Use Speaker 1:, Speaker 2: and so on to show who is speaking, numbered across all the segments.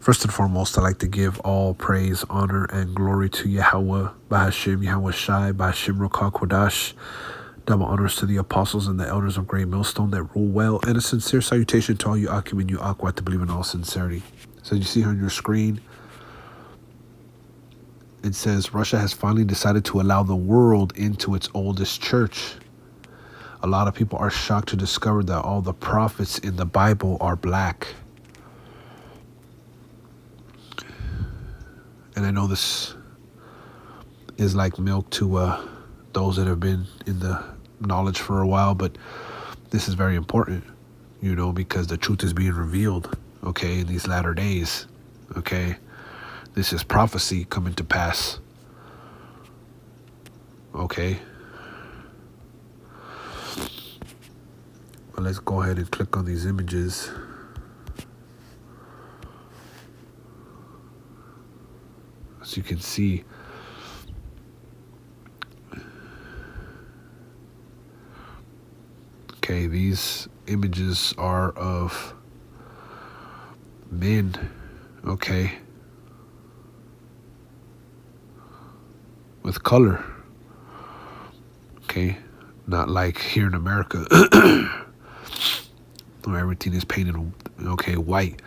Speaker 1: First and foremost, I'd like to give all praise, honor, and glory to Yahweh, Bahashim, Yahweh Shai, Bahashim Rokah Kodash. Double honors to the apostles and the elders of Great Millstone that rule well, and a sincere salutation to all you Akim and you Aquat to believe in all sincerity. So you see here on your screen, it says Russia has finally decided to allow the world into its oldest church. A lot of people are shocked to discover that all the prophets in the Bible are black. And I know this is like milk to those that have been in the knowledge for a while, but this is very important, because the truth is being revealed, in these latter days, This is prophecy coming to pass, But let's go ahead and click on these images. As you can see, these images are of men, with color, not like here in America, where everything is painted, white.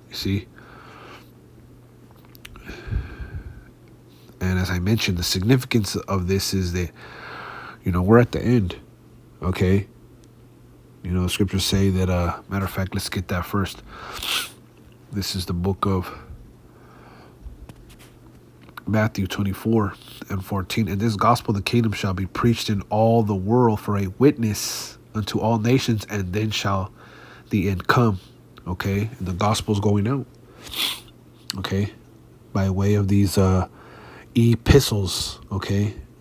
Speaker 1: You see? And as I mentioned, the significance of this is that, we're at the end, The scriptures say that, matter of fact, let's get that first. This is the book of Matthew 24:14. And this gospel of the kingdom shall be preached in all the world for a witness unto all nations, and then shall the end come. And the gospel's going out, by way of these epistles,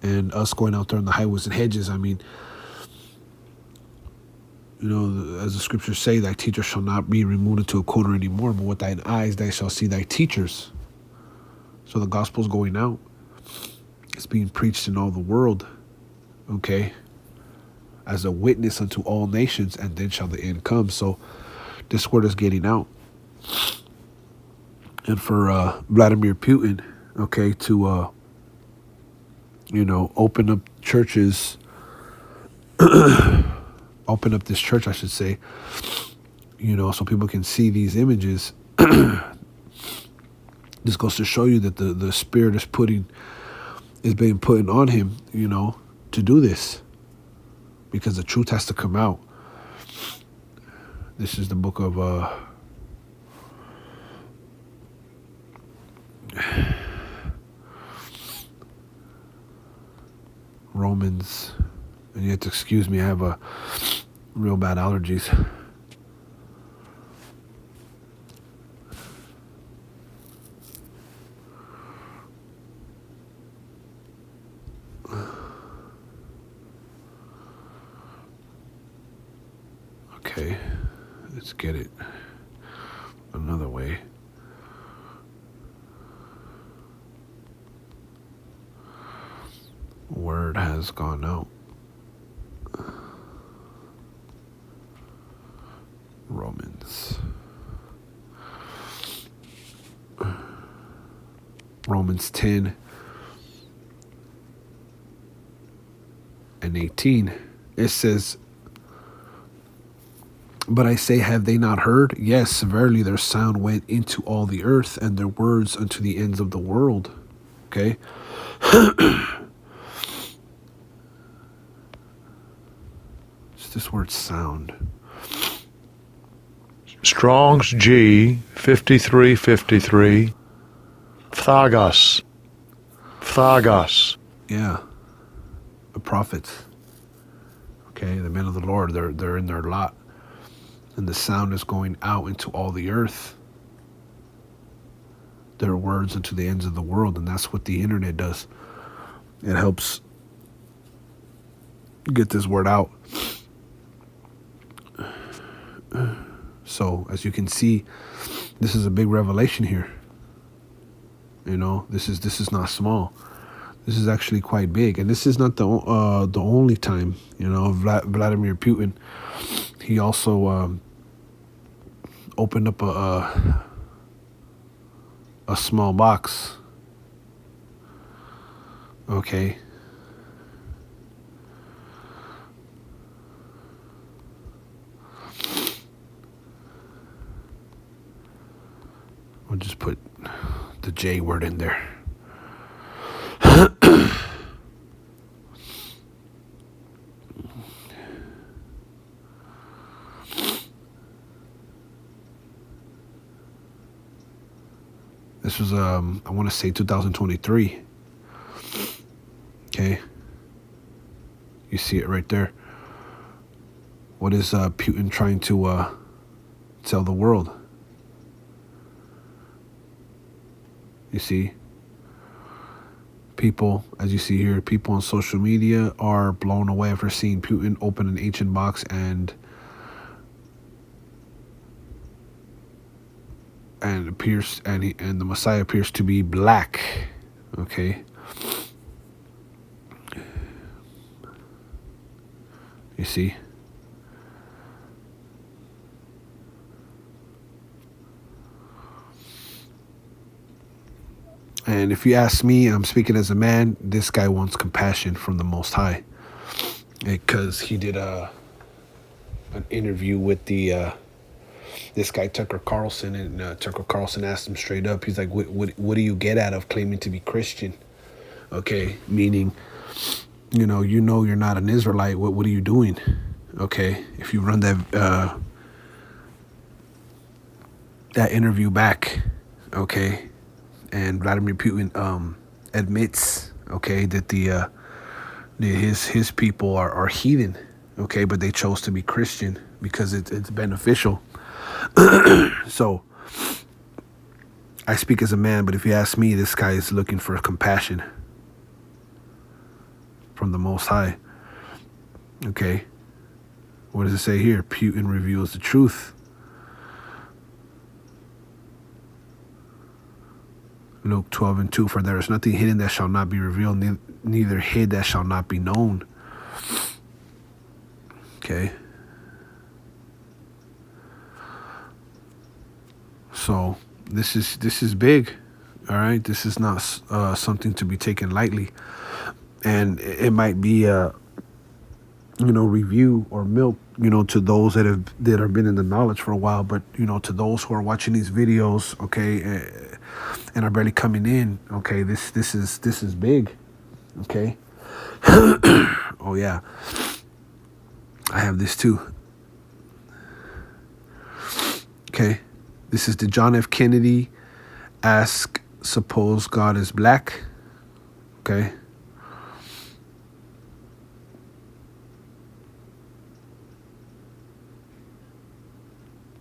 Speaker 1: and us going out there on the highways and hedges. I mean, as the scriptures say, thy teacher shall not be removed into a corner anymore, but with thine eyes thou shalt see thy teachers. So the gospel's going out. It's being preached in all the world, as a witness unto all nations, and then shall the end come. So this word is getting out. And for Vladimir Putin, to, open up churches, open up this church, I should say, so people can see these images. This goes to show you that the Spirit is being put on him, to do this, because the truth has to come out. This is the book of Romans, and you have to excuse me, I have real bad allergies. Let's get it another way. Word has gone out. Romans 10 and 18. It says, but I say, have they not heard? Yes, verily their sound went into all the earth, and their words unto the ends of the world. It's this word sound.
Speaker 2: Strong's G 5353. Phthagas.
Speaker 1: Yeah. The prophets. The men of the Lord, they're in their lot. And the sound is going out into all the earth. Their words into the ends of the world. And that's what the internet does. It helps get this word out. So, as you can see, this is a big revelation here. This is not small. This is actually quite big, and this is not the only time. Vladimir Putin. He also opened up a small box. Okay. We'll just put the J word in there. This was I want to say 2023. Okay. You see it right there. What is Putin trying to tell the world? You see, people, as you see here, people on social media are blown away after seeing Putin open an ancient box and appears and the Messiah appears to be black. Okay. You see. And if you ask me, and I'm speaking as a man, this guy wants compassion from the Most High, because he did an interview with this guy Tucker Carlson, and Tucker Carlson asked him straight up. He's like, "What do you get out of claiming to be Christian?" Okay, meaning, you're not an Israelite. What are you doing? Okay, if you run that interview back, okay. And Vladimir Putin admits, okay, that his people are heathen, okay, but they chose to be Christian because it's beneficial. So I speak as a man, but if you ask me, this guy is looking for compassion from the Most High. Okay, what does it say here? Putin reveals the truth. Luke 12:2, for there is nothing hidden that shall not be revealed, neither hid that shall not be known. Okay. So this is big. All right. This is not something to be taken lightly, and it might be review or milk, to those that have been in the knowledge for a while, but to those who are watching these videos, okay, and are barely coming in, okay, this is big, okay. Oh yeah, I have this too. Okay, this is the John F. Kennedy ask, suppose God is black. Okay.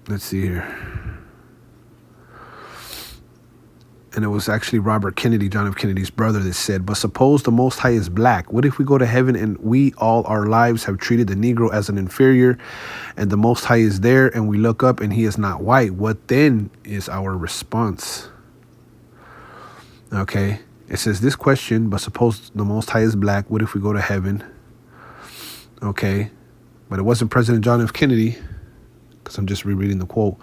Speaker 1: Let's see here. And it was actually Robert Kennedy, John F. Kennedy's brother, that said, but suppose the Most High is black. What if we go to heaven and we all our lives have treated the Negro as an inferior, and the Most High is there and we look up and he is not white? What then is our response? Okay. It says this question, but suppose the Most High is black. What if we go to heaven? Okay. But it wasn't President John F. Kennedy, because I'm just rereading the quote,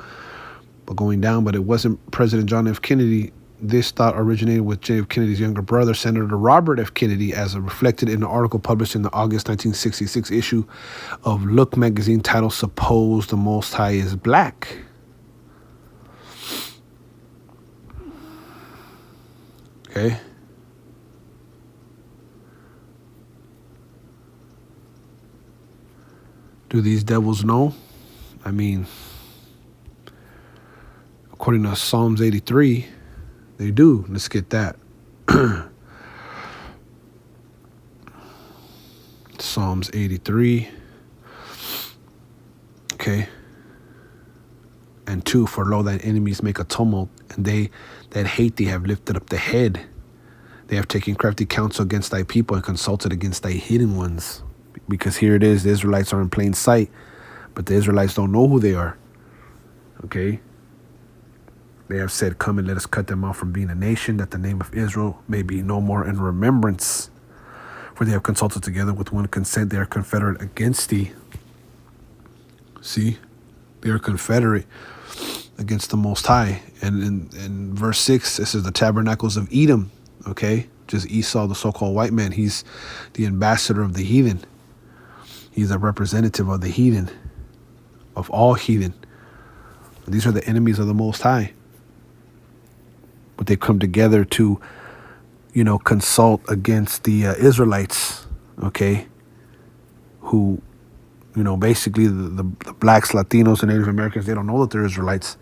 Speaker 1: but going down, but it wasn't President John F. Kennedy. This thought originated with J. F. Kennedy's younger brother, Senator Robert F. Kennedy, as reflected in an article published in the August 1966 issue of Look magazine titled, Suppose the Most High is Black. Okay. Do these devils know? I mean, according to Psalms 83, they do. Let's get that. Psalms 83. Okay. And 2, for lo, thine enemies make a tumult, and they that hate thee have lifted up the head. They have taken crafty counsel against thy people and consulted against thy hidden ones. Because here it is, the Israelites are in plain sight, but the Israelites don't know who they are. Okay. They have said, come and let us cut them off from being a nation, that the name of Israel may be no more in remembrance. For they have consulted together with one consent. They are confederate against thee. See? They are confederate against the Most High. And in verse 6, it says the tabernacles of Edom, okay? Just Esau, the so-called white man. He's the ambassador of the heathen. He's a representative of the heathen, of all heathen. These are the enemies of the Most High. But they come together to, consult against the Israelites, okay? Who, basically the blacks, Latinos, and Native Americans, they don't know that they're Israelites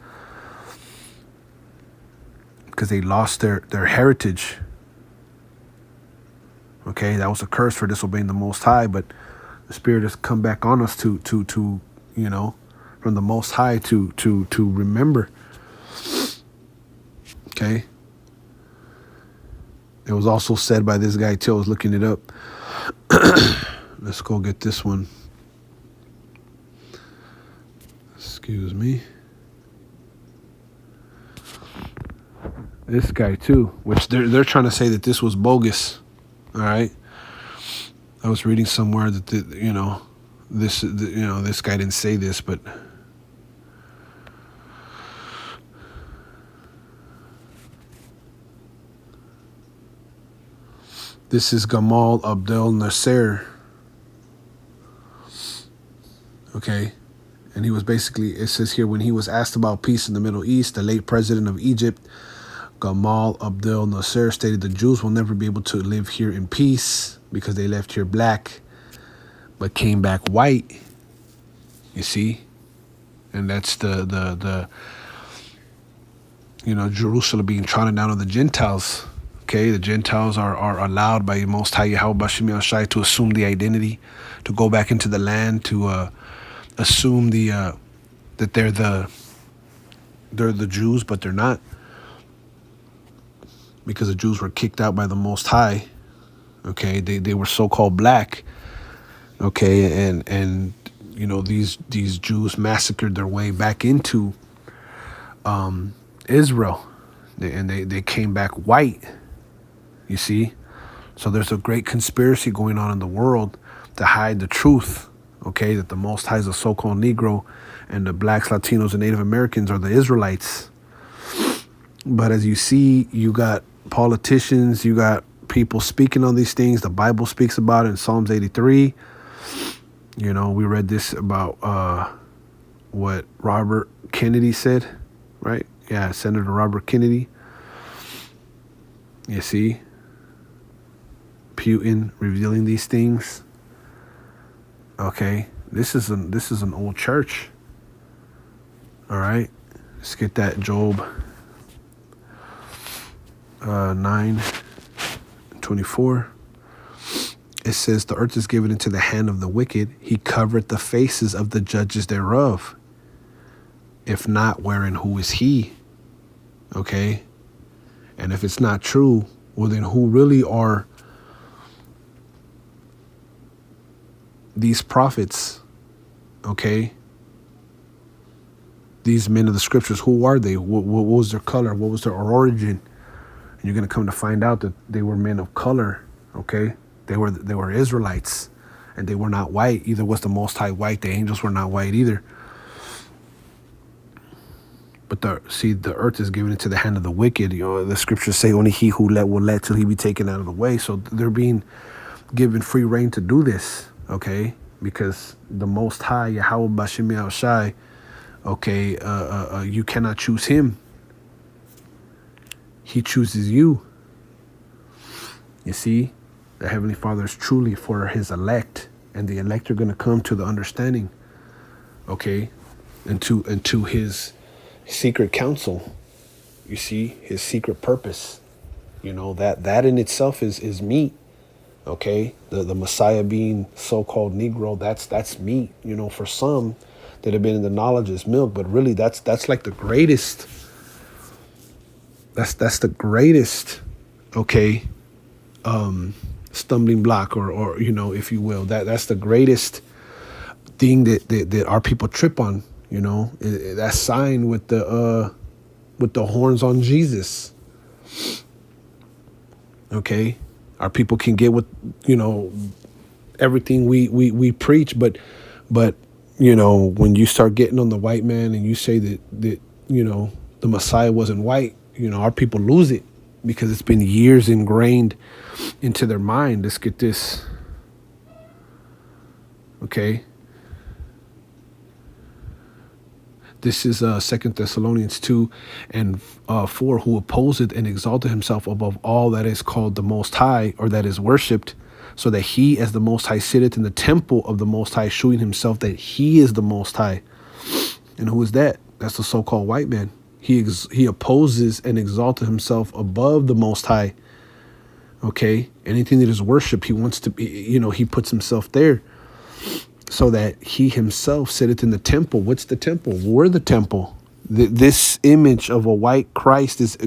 Speaker 1: because they lost their heritage. Okay, that was a curse for disobeying the Most High, but the Spirit has come back on us to from the Most High to remember. Okay. It was also said by this guy too. I was looking it up. Let's go get this one. Excuse me. This guy too, which they're trying to say that this was bogus. All right. I was reading somewhere that this guy didn't say this, but this is Gamal Abdel Nasser. Okay. And he was basically, it says here, when he was asked about peace in the Middle East, the late president of Egypt, Gamal Abdel Nasser, stated the Jews will never be able to live here in peace because they left here black but came back white. You see? And that's the Jerusalem being trodden down on the Gentiles. Okay, the Gentiles are allowed by Most High Yahweh Bashim Yahshai to assume the identity, to go back into the land, to assume that they're the Jews, but they're not, because the Jews were kicked out by the Most High. Okay, they were so-called black. Okay, and these Jews massacred their way back into Israel, and they came back white. You see? So there's a great conspiracy going on in the world to hide the truth, okay, that the Most High is a so-called Negro and the blacks, Latinos, and Native Americans are the Israelites. But as you see, you got politicians, you got people speaking on these things. The Bible speaks about it in Psalms 83. We read this about what Robert Kennedy said, right? Yeah, Senator Robert Kennedy. You see? Putin revealing these things. Okay, this is an old church. All right, let's get that Job 9:24. It says, the earth is given into the hand of the wicked. He covered the faces of the judges thereof. If not, wherein who is he? Okay, and if it's not true, well then who really are these prophets? Okay, these men of the scriptures, who are they? What was their color? What was their origin? And you're going to come to find out that they were men of color. Okay, they were Israelites, and they were not white. Either was the Most High white. The angels were not white either. But the earth is given into the hand of the wicked. The scriptures say only he who will let till he be taken out of the way. So they're being given free reign to do this. Okay, because the Most High Yahweh Bashim Yahushai, okay, you cannot choose him. He chooses you. You see, the Heavenly Father is truly for his elect, and the elect are going to come to the understanding, okay, and to his secret counsel. You see, his secret purpose. That in itself is meat. Okay, the Messiah being so-called Negro, that's meat. For some that have been in the knowledge is milk, but really that's like the greatest. That's the greatest. Okay, stumbling block, or if you will, that's the greatest thing that our people trip on. That sign with the with the horns on Jesus. Okay, our people can get with, everything we preach, but when you start getting on the white man and you say that the Messiah wasn't white, our people lose it because it's been years ingrained into their mind. Let's get this. Okay. This is 2 Thessalonians 2 and 4, who opposeth and exalted himself above all that is called the Most High, or that is worshipped, so that he as the Most High sitteth in the temple of the Most High, shewing himself that he is the Most High. And who is that? That's the so-called white man. He opposes and exalted himself above the Most High. Okay, anything that is worship, he wants to be, he puts himself there, so that he himself sitteth in the temple. What's the temple? We're the temple. This image of a white Christ is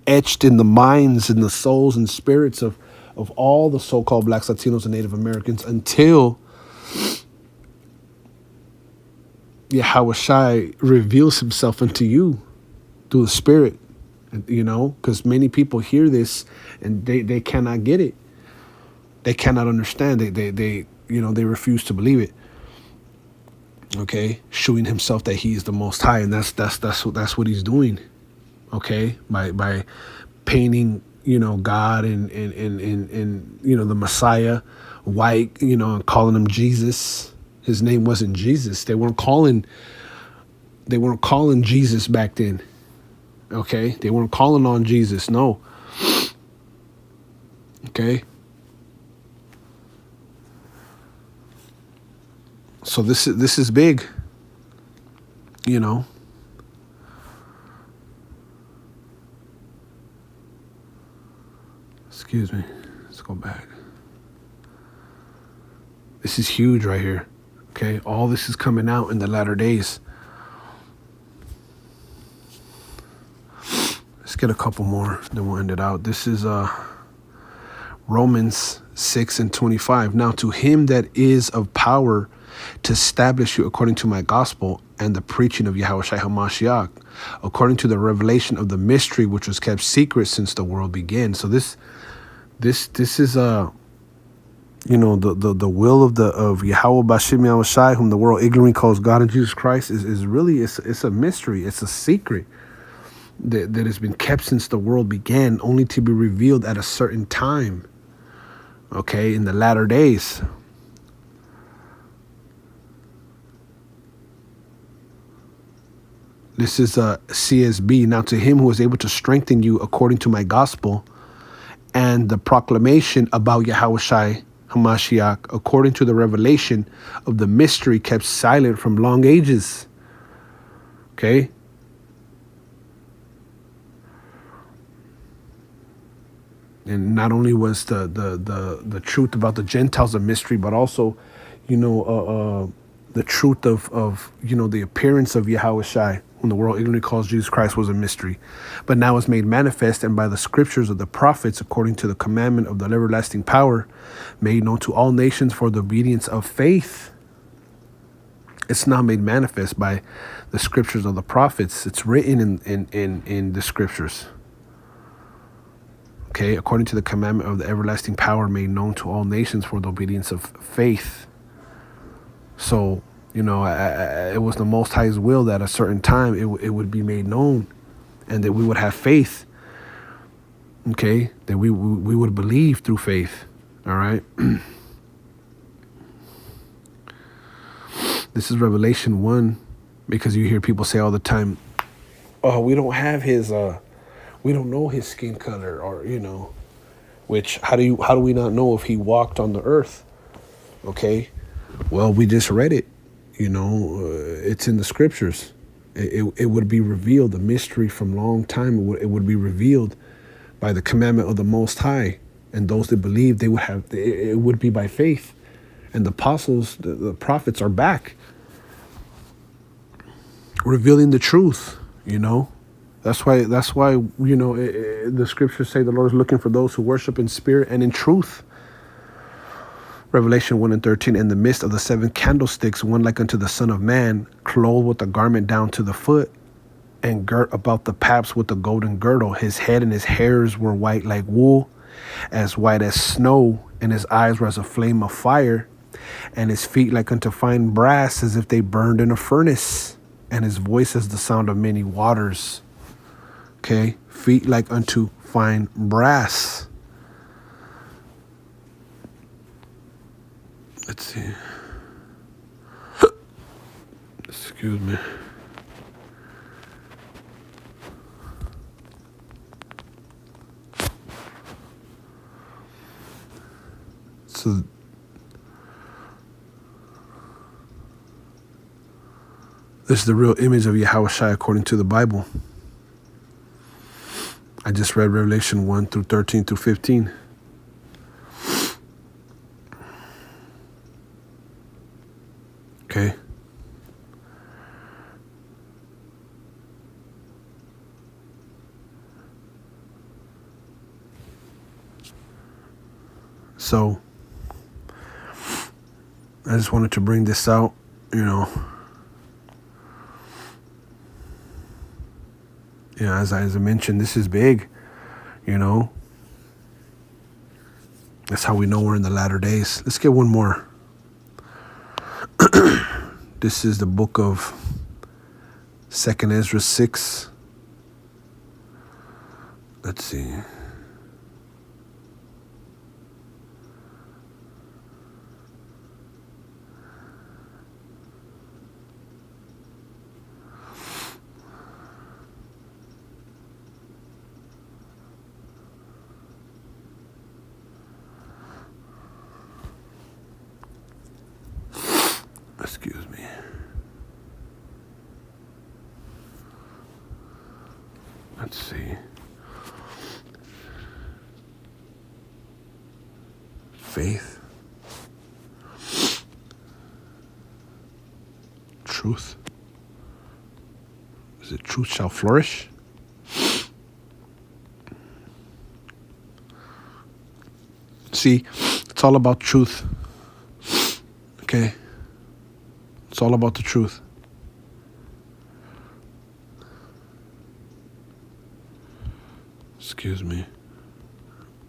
Speaker 1: etched in the minds and the souls and spirits of all the so-called blacks, Latinos, and Native Americans until Yahawashi reveals himself unto you through the Spirit. Because many people hear this and they cannot get it. They cannot understand. They refuse to believe it. Okay, showing himself that he is the Most High, and that's what he's doing. Okay, by painting God and the Messiah white, and calling him Jesus. His name wasn't Jesus. They weren't calling Jesus back then. Okay, they weren't calling on Jesus. No. Okay. So this is big, Excuse me. Let's go back. This is huge right here. Okay, all this is coming out in the latter days. Let's get a couple more, then we'll end it out. This is Romans 6:25. Now to him that is of power to establish you according to my gospel and the preaching of Yahawashi HaMashiach, according to the revelation of the mystery which was kept secret since the world began. So this is the will of Yahweh Bashim Yahawashi, whom the world ignorantly calls God and Jesus Christ, is really it's a mystery. It's a secret that has been kept since the world began, only to be revealed at a certain time. Okay, in the latter days. This is CSB. Now to him who is able to strengthen you according to my gospel and the proclamation about Yahawashi HaMashiach, according to the revelation of the mystery kept silent from long ages. Okay. And not only was the truth about the Gentiles a mystery, but also, the truth of the appearance of Yahawashi, whom the world ignorantly calls Jesus Christ, was a mystery. But now it's made manifest, and by the scriptures of the prophets, according to the commandment of the everlasting power, made known to all nations for the obedience of faith. It's now made manifest by the scriptures of the prophets. It's written in the scriptures. Okay, according to the commandment of the everlasting power made known to all nations for the obedience of faith. So, it was the Most High's will that at a certain time it would be made known, and that we would have faith. Okay, that we would believe through faith. All right. This is Revelation 1, because you hear people say all the time, "Oh, we don't have his we don't know his skin color," or which how do we not know if he walked on the earth? Okay, well, we just read it. It's in the scriptures. It would be revealed, the mystery from long time. It would be revealed by the commandment of the Most High, and those that believe, they would have. It would be by faith, and the apostles, the prophets, are back, revealing the truth. That's why the scriptures say the Lord is looking for those who worship in spirit and in truth. Revelation 1:13, in the midst of the 7 candlesticks, one like unto the Son of Man, clothed with a garment down to the foot. and girt about the paps with a golden girdle. His head and his hairs were white like wool, as white as snow, and his eyes were as a flame of fire, and his feet like unto fine brass, as if they burned in a furnace, and his voice as the sound of many waters. Okay, feet like unto fine brass. Let's see. Excuse me. So this is the real image of Yahushua according to the Bible. I just read Revelation 1 through 13 through 15. Okay. So I just wanted to bring this out, Yeah, as I mentioned, this is big, That's how we know we're in the latter days. Let's get one more. This is the book of 2nd Ezra 6. Let's see. Excuse me. Let's see. Faith. Truth. Is it truth shall flourish? See, it's all about truth. Okay? It's all about the truth. Excuse me.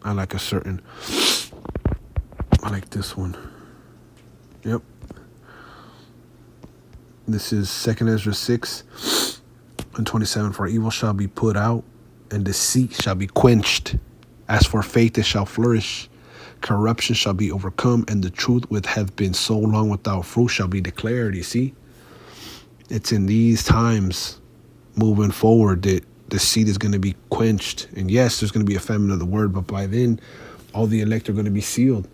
Speaker 1: I like this one. Yep. This is 2nd Ezra 6 and 27. For evil shall be put out, and deceit shall be quenched. As for faith, it shall flourish. Corruption shall be overcome, and the truth which hath been so long without fruit shall be declared. You see? It's in these times, moving forward, that the seed is going to be quenched. And yes, there's going to be a famine of the word, but by then, all the elect are going to be sealed.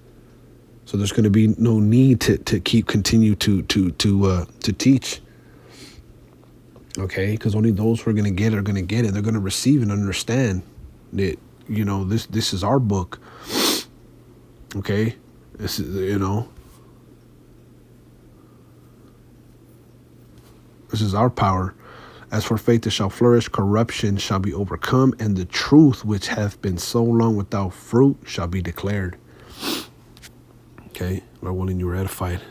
Speaker 1: So there's going to be no need to continue to teach. Okay, because only those who are going to get it are going to get it. They're going to receive and understand that this is our book. Okay, this is this is our power. As for faith, it shall flourish. Corruption shall be overcome, and the truth which hath been so long without fruit shall be declared. Okay, Lord willing, you are edified.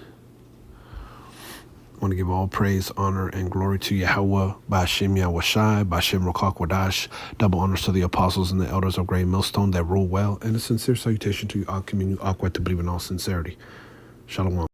Speaker 1: I want to give all praise, honor, and glory to Yahweh, Ba'ashem Yahushai, Ba'ashem Rokak Wadash. Double honors to the apostles and the elders of Great Millstone that rule well, and a sincere salutation to you, all community, all to believe in all sincerity. Shalom.